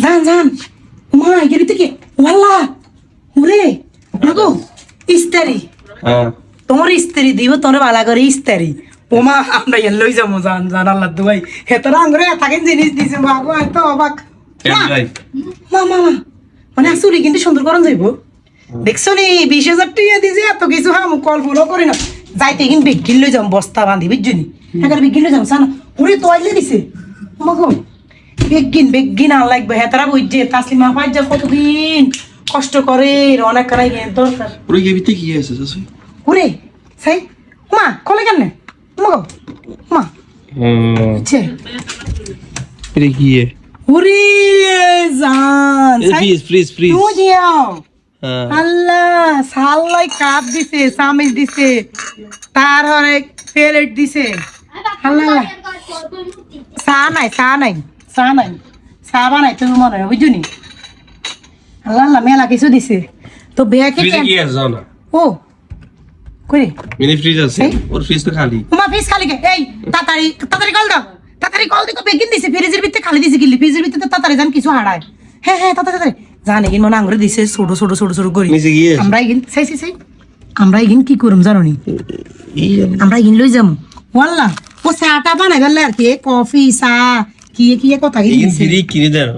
জান জান মা এগিয়ে থেকে ওয়াল্লা ওরে আগো ইস্তারি তোমার ইস্তারি দিব তোর বালা করে ইস্তারি ওমা আমরা লই যাবো জান জান আল্লাহ দুয়াই হেতরা আঙ্গুরে থাকেন জিনিস দিছে বাবু এত অবাক মা মা মা মানে আসলে কিন্তু সুন্দর করন যাইব দেখছো নি 20,000 টাকা দিছে এত কিছু আমি কল্পনা করি না যাইতে কিন্তু বেগিন লই যাম বস্তা বাঁধি বুঝছনি এখানে বেগিন লই যাম সানা ওরে তোয়াইলে দিছে মাগো বেগিন আর লাগবে হেতারা বুঝছে তাসলিমা পাই যা কতদিন কষ্ট করে অনেক কারাই দরকার ওরে গেবিতে কি আছে চাচি ওরে সাই মা কলে কেন মাগো মা ছে এটা কি ওরে জান সাই ফ্রিজ তুই দিও আল্লাহ সাল্লাই কাপ দিছে সামিজ দিছে তার হরে প্লেট দিছে আল্লাহ চা নাই চা বানাই তুমি মনে হয় বুঝুনি আল্লাহ আল্লাহ মেলা কিছু দিছে তো বেয়াকে কি আছে যাও না ও কই মিনি ফ্রিজ আছে ওর ফ্রিজ তো খালি তোমার ফ্রিজ খালি কে এই তাড়াতাড়ি কল দাও তাড়াতাড়ি কল দিও বেগিন দিছে ফ্রিজের ভিতরে খালি দিছে গিলি ফ্রিজের ভিতরে তাড়াতাড়ি জান কিছু হারায় হ্যাঁ তাড়াতাড়ি জানে কিন মনে আঙ্গুরে দিছে ছোট করে নিচে গিয়ে আমরা ইগিন সাই আমরা ইগিন কি করুম জানো নি আমরা ইগিন লই যাম ওয়াল্লাহ ও চাটা বানাই গেল আর কি কফি চা কি কথা কিনে দেন